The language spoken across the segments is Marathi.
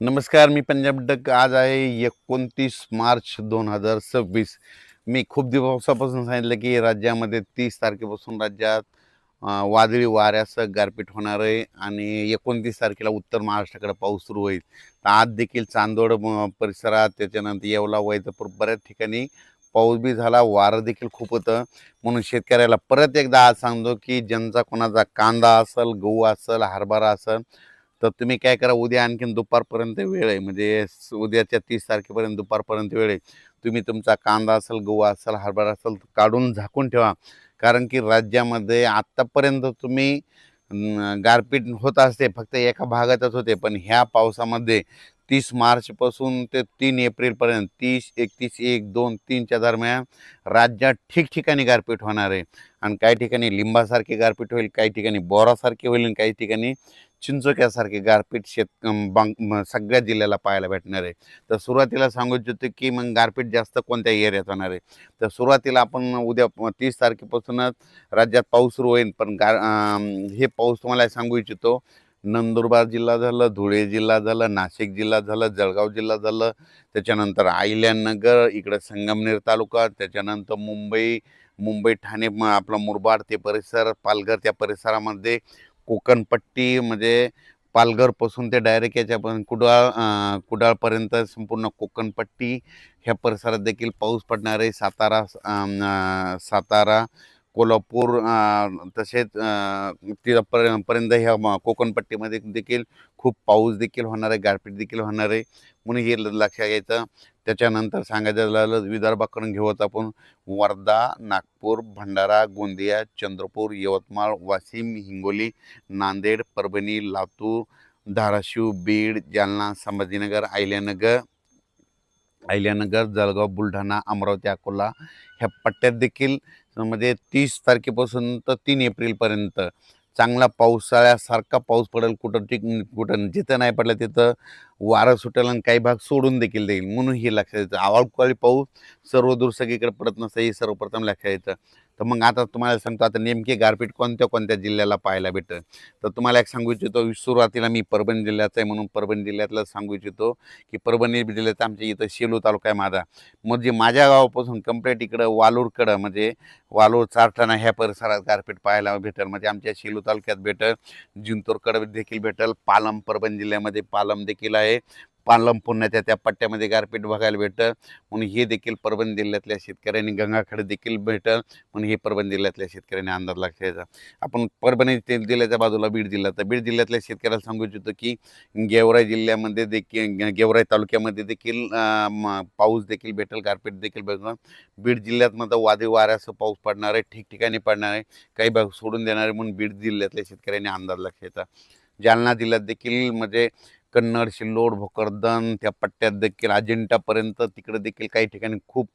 नमस्कार, मी पंजाब डक. आज आहे 29 मार्च 2026. मी खूप दिवसापासून सांगितलं की राज्यामध्ये 30 तारखेपासून राज्यात वादळी वाऱ्यासह गारपीट होणार आहे आणि 29 तारखेला उत्तर महाराष्ट्राकडे पाऊस सुरू होईल. तर आज देखील चांदोड परिसरात, त्याच्यानंतर येवला, वैजापूर बऱ्याच ठिकाणी पाऊस बी झाला, वारं देखील खूप होतं. म्हणून शेतकऱ्याला परत एकदा आज सांगतो की ज्यांचा कोणाचा कांदा असेल, गहू असेल, हरभरा असेल, तर तुम्ही काय करा, उद्या आणखीन दुपारपर्यंत वेळ आहे. म्हणजे उद्याच्या 30 तारखेपर्यंत दुपारपर्यंत वेळ आहे. तुम्ही तुमचा कांदा असेल, गहू असेल, हरभरा असेल काढून झाकून ठेवा. कारण की राज्यामध्ये आत्तापर्यंत तुम्ही गारपीट होत असते, फक्त एका भागातच होते. पण ह्या पावसामध्ये 30 मार्चपासून ते 3 एप्रिलपर्यंत 30, 31, 1, 2, 3च्या दरम्यान राज्यात ठिकठिकाणी गारपीट होणार आहे. आणि काही ठिकाणी लिंबासारखी गारपीट होईल, काही ठिकाणी बोरासारखी होईल आणि काही ठिकाणी चिंचोक्यासारखे गारपीट सगळ्या जिल्ह्याला पाहायला भेटणार आहे. तर सुरुवातीला सांगू इच्छितो की मग गारपीट जास्त कोणत्या एरियात होणार आहे. तर सुरुवातीला आपण उद्या 30 तारखेपासूनच राज्यात पाऊस सुरू होईल. पण हे पाऊस तुम्हाला सांगू इच्छितो, नंदुरबार जिल्हा झालं, धुळे जिल्हा झालं, नाशिक जिल्हा झालं, जळगाव जिल्हा झालं, त्याच्यानंतर अहिल्यानगर, इकडं संगमनेर तालुका, त्याच्यानंतर मुंबई ठाणे, आपला मुरबाड ते परिसर, पालघर त्या परिसरामध्ये, कोकणपट्टी म्हणजे पालघरपासून ते डायरेक्ट याच्यापर्यंत कुडाळपर्यंत संपूर्ण कोकणपट्टी ह्या परिसरात देखील पाऊस पडणार आहे. सातारा, कोल्हापूर, तसेच तिथपर्यंत ह्या कोकणपट्टीमध्ये देखील खूप पाऊस देखील होणार आहे, गारपीट देखील होणार आहे. म्हणून हे लक्षात घ्यायचं. त्याच्यानंतर सांगायचं झालं विदर्भाकडून घेऊत आपण, वर्धा, नागपूर, भंडारा, गोंदिया, चंद्रपूर, यवतमाळ, वाशिम, हिंगोली, नांदेड, परभणी, लातूर, धाराशिव, बीड, जालना, संभाजीनगर, अहिल्यानगर, जळगाव, बुलढाणा, अमरावती, अकोला ह्या पट्ट्यात देखील म्हणजे 30 तारखेपासून तर 3 एप्रिलपर्यंत चांगला पावसाळ्यासारखा पाऊस पडेल. कुठं जिथं नाही पडलं तिथं वारं सुटेल आणि काही भाग सोडून देखील देईल. म्हणून हे लक्षात येतं. अवकाळी पाऊस सर्वदूर सगळीकडे पडत नसतं, हे सर्वप्रथम लक्षात येतं. तर मग आता तुम्हाला सांगतो, आता नेमके गारपीट कोणत्या कोणत्या जिल्ह्याला पाहायला भेटेल. तर तुम्हाला एक सांगू इच्छितो, सुरुवातीला मी परभणी जिल्ह्याचा आहे म्हणून परभणी जिल्ह्यातलं सांगू इच्छितो की परभणी जिल्ह्यात आमच्या इथं सेलू तालुका आहे माझा. म्हणजे माझ्या गावापासून कंप्लीट इकडं वालूरकडं, म्हणजे वालूर, चारठाणा ह्या परिसरात गारपीट पाहायला भेटेल. म्हणजे आमच्या सेलू तालुक्यात भेटेल, जिंतूरकडे देखील भेटेल, पालम, परभणी जिल्ह्यामध्ये पालम देखील आहे, पालम पुण्याच्या त्या पट्ट्यामध्ये गारपीट बघायला भेटतं. म्हणून हे देखील परभणी जिल्ह्यातल्या शेतकऱ्यांनी, गंगाखेड देखील भेटेल. म्हणून हे परभणी जिल्ह्यातल्या शेतकऱ्यांनी अंदाज लक्षायचा. आपण परभणी जिल्ह्याच्या बाजूला बीड जिल्हा, तर बीड जिल्ह्यातल्या शेतकऱ्याला सांगू इच्छितो की गेवराई जिल्ह्यामध्ये देखील, गेवराई तालुक्यामध्ये देखील पाऊस देखील भेटेल, गारपीट देखील भेटेल. बीड जिल्ह्यात मात्र वादळी वाऱ्यासह पाऊस पडणार आहे, ठिकठिकाणी पडणार आहे, काही भाग सोडून देणार आहे. म्हणून बीड जिल्ह्यातल्या शेतकऱ्यांनी अंदाज लक्षायचा. जालना जिल्ह्यात देखील म्हणजे कन्नड, सिल्लोड, भोकरदन त्या पट्ट्यात देखील अजिंठापर्यंत तिकडे देखील काही ठिकाणी खूप,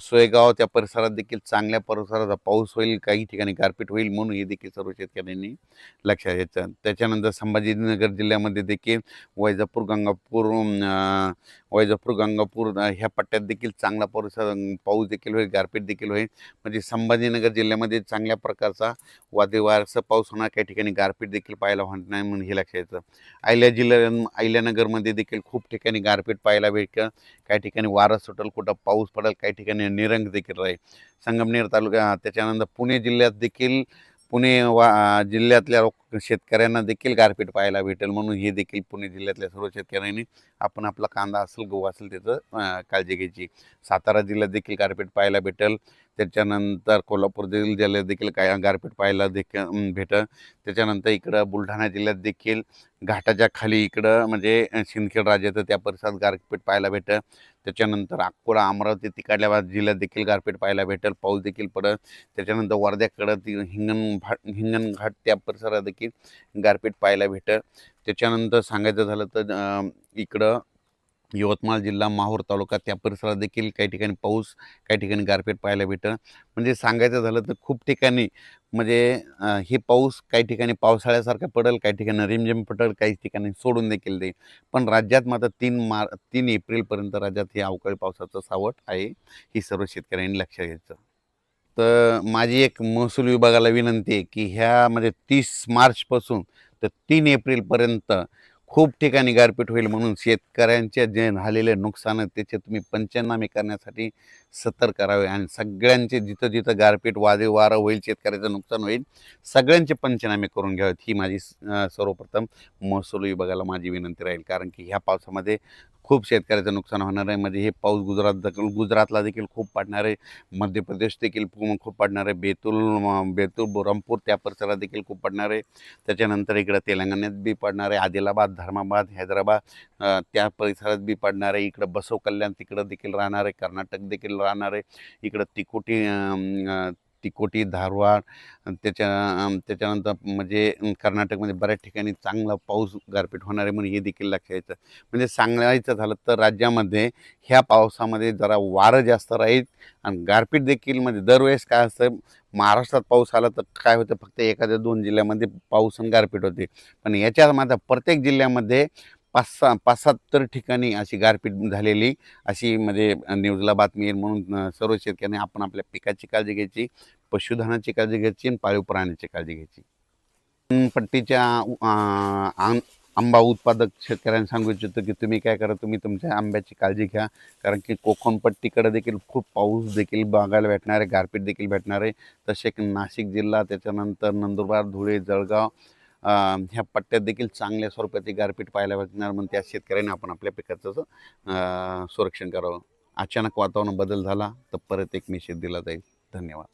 सोयगाव त्या परिसरात देखील चांगल्या परिसराचा पाऊस होईल, काही ठिकाणी गारपीट होईल. म्हणून हे देखील सर्व शेतकऱ्यांनी लक्षात घ्यायचं. त्याच्यानंतर संभाजीनगर जिल्ह्यामध्ये देखील वैजापूर, ह्या पट्ट्यात देखील चांगला पाऊस देखील होईल, गारपीट देखील होईल. म्हणजे संभाजीनगर जिल्ह्यामध्ये चांगल्या प्रकारचा वादळी वाऱ्यासह पाऊस होणार, काही ठिकाणी गारपीट देखील पाहायला होणार नाही. म्हणून हे लक्षात घ्यायचं. अहिल्यानगरमध्ये देखील खूप ठिकाणी गारपीट पाहायला भेटेल, काही ठिकाणी वारं सुटेल, कुठं पाऊस पडेल, काही ठिकाणी निरंग देखील राहील. संगमनेर तालुका, त्याच्यानंतर पुणे जिल्ह्यात देखील, जिल्ह्यातल्या शेतकऱ्यांना देखील गारपीट पाहायला भेटेल. म्हणून हे देखील पुणे जिल्ह्यातल्या सर्व शेतकऱ्यांनी आपण आपला कांदा असेल, गहू असेल त्याचं काळजी घ्यायची. सातारा जिल्ह्यात देखील गारपीट पाहायला भेटेल. त्याच्यानंतर कोल्हापूर जिल्ह्यात देखील काय गारपीट पाहायला देखील भेटेल. त्याच्यानंतर इकडं बुलढाणा जिल्ह्यात देखील घाटाच्या खाली इकडं म्हणजे सिंदखेड राजाचं त्या परिसरात गारपीट पाहायला भेटेल. त्याच्यानंतर अकोला, अमरावती तिकडल्या जिल्ह्यात देखील गारपीट पाहायला भेटेल, पाऊस देखील पडेल. त्याच्यानंतर वर्ध्याकडं हिंगणघाट त्या परिसरात देखील गारपीट पाहायला भेटेल. त्याच्यानंतर सांगायचं झालं तर इकडं यवतमाळ जिल्हा, माहूर तालुका त्या परिसरात देखील काही ठिकाणी पाऊस, काही ठिकाणी गारपीट पाहायला भेटेल. म्हणजे सांगायचं झालं तर खूप ठिकाणी म्हणजे हे पाऊस काही ठिकाणी पावसाळ्यासारखा पडेल, काही ठिकाणी रिमझिम पडेल, काही ठिकाणी सोडून देखील देईल. पण राज्यात मात्र 3 एप्रिलपर्यंत राज्यात हे अवकाळी पावसाचं सावट आहे, ही सर्व शेतकऱ्यांनी लक्षात घ्यायचं. तर माझी एक महसूल विभागाला विनंती आहे की ह्या म्हणजे 30 मार्चपासून तर 3 एप्रिलपर्यंत खूप ठिकाणी गारपीट होईल म्हणून शेतकऱ्यांचे जे झालेले नुकसान आहे त्याचे तुम्ही पंचनामे करण्यासाठी सतर्क करावे आणि सगळ्यांचे जिथं जिथं गारपीट वादळी वारं होईल, शेतकऱ्याचं नुकसान होईल, सगळ्यांचे पंचनामे करून घ्यावेत ही माझी सर्वप्रथम महसूल विभागाला माझी विनंती राहील. कारण की ह्या पावसामध्ये खूप शेतकऱ्याचं नुकसान होणार आहे. म्हणजे हे पाऊस गुजरातला देखील खूप पडणार आहे, मध्य प्रदेश देखील खूप पडणार आहे, बेतूल बुरहानपूर त्या परिसरात देखील खूप पडणार आहे. त्याच्यानंतर इकडं तेलंगणात बी पडणार आहे, आदिलाबाद, धर्माबाद, हैदराबाद त्या परिसरात बी पडणार आहे. इकडं बसव कल्याण तिकडं देखील राहणार आहे, कर्नाटक देखील राहणार आहे. इकडं तिकोटी, धारवाड त्याच्यानंतर म्हणजे कर्नाटकमध्ये बऱ्याच ठिकाणी चांगला पाऊस गारपीट होणार आहे म्हणून हे देखील लक्षात यायचं. म्हणजे सांगायचं झालं तर राज्यामध्ये ह्या पावसामध्ये जरा वारं जास्त राहील आणि गारपीट देखील. म्हणजे दरवेळेस काय असतं, महाराष्ट्रात पाऊस आला तर काय होतं, फक्त एखाद्या 2 जिल्ह्यामध्ये पाऊस आणि गारपीट होते. पण याच्या माझा प्रत्येक जिल्ह्यामध्ये 5-7 ठिकाणी अशी गारपीट झालेली अशी म्हणजे न्यूजला बातमी येईल. म्हणून सर्व शेतकऱ्यांनी आपण आपल्या पिकाची काळजी घ्यायची, पशुधनाची काळजी घ्यायची आणि पाळीव प्राण्याची काळजी घ्यायची. पट्टीच्या आंबा उत्पादक शेतकऱ्यांना सांगू इच्छितो की तुम्ही काय करा, तुम्ही तुमच्या आंब्याची काळजी घ्या. कारण की कोकणपट्टीकडे देखील खूप पाऊस देखील बघायला भेटणार आहे, गारपीट देखील भेटणार आहे. तसे नाशिक जिल्हा, त्याच्यानंतर नंदुरबार, धुळे, जळगाव ह्या पट्ट्यात देखील चांगल्या स्वरूपाची गारपीट पाहायला भेटणार. म्हणून त्या शेतकऱ्यांनी आपण आपल्या पिकाचं संरक्षण करावं. अचानक वातावरण बदल झाला तर परत एक मेसेज दिला जाईल. धन्यवाद.